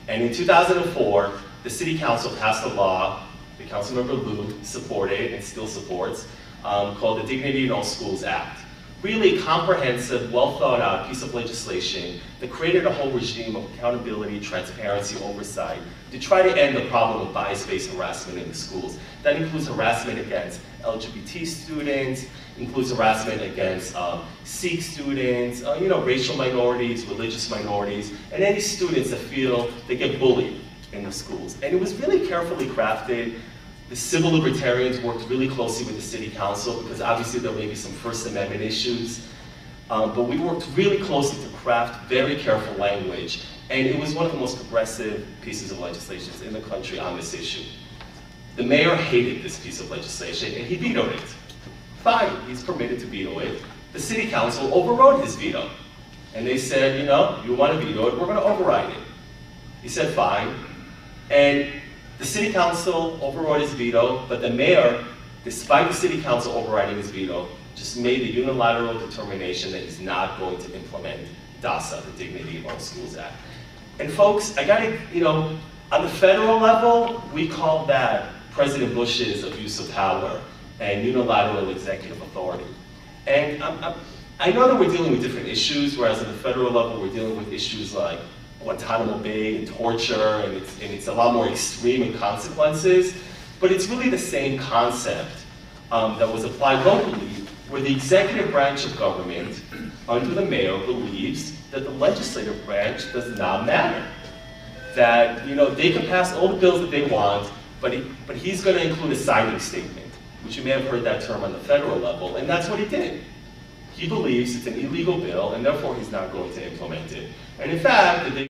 And in 2004, the city council passed a law, the councilmember Liu supported and still supports, called the Dignity in All Schools Act. Really comprehensive, well thought out piece of legislation that created a whole regime of accountability, transparency, oversight to try to end the problem of bias-based harassment in the schools. That includes harassment against LGBT students, includes harassment against Sikh students, racial minorities, religious minorities, and any students that feel they get bullied in the schools. And it was really carefully crafted. The civil libertarians worked really closely with the city council because obviously there may be some First Amendment issues, but we worked really closely to craft very careful language, and it was one of the most progressive pieces of legislation in the country on this issue. The mayor hated this piece of legislation and he vetoed it. Fine, he's permitted to veto it. The city council overrode his veto. And they said, you want to veto it, we're going to override it. He said fine, and the city council overrode his veto, but the mayor, despite the city council overriding his veto, just made the unilateral determination that he's not going to implement DASA, the Dignity in All Schools Act. And folks, on the federal level, we call that President Bush's abuse of power and unilateral executive authority. And I know that we're dealing with different issues, whereas at the federal level, we're dealing with issues like Guantanamo Bay and torture, and it's a lot more extreme in consequences, but it's really the same concept that was applied locally, where the executive branch of government, under the mayor, believes that the legislative branch does not matter. That they can pass all the bills that they want, but he's going to include a signing statement, which you may have heard that term on the federal level, and that's what he did. He believes it's an illegal bill, and therefore he's not going to implement it. And in fact,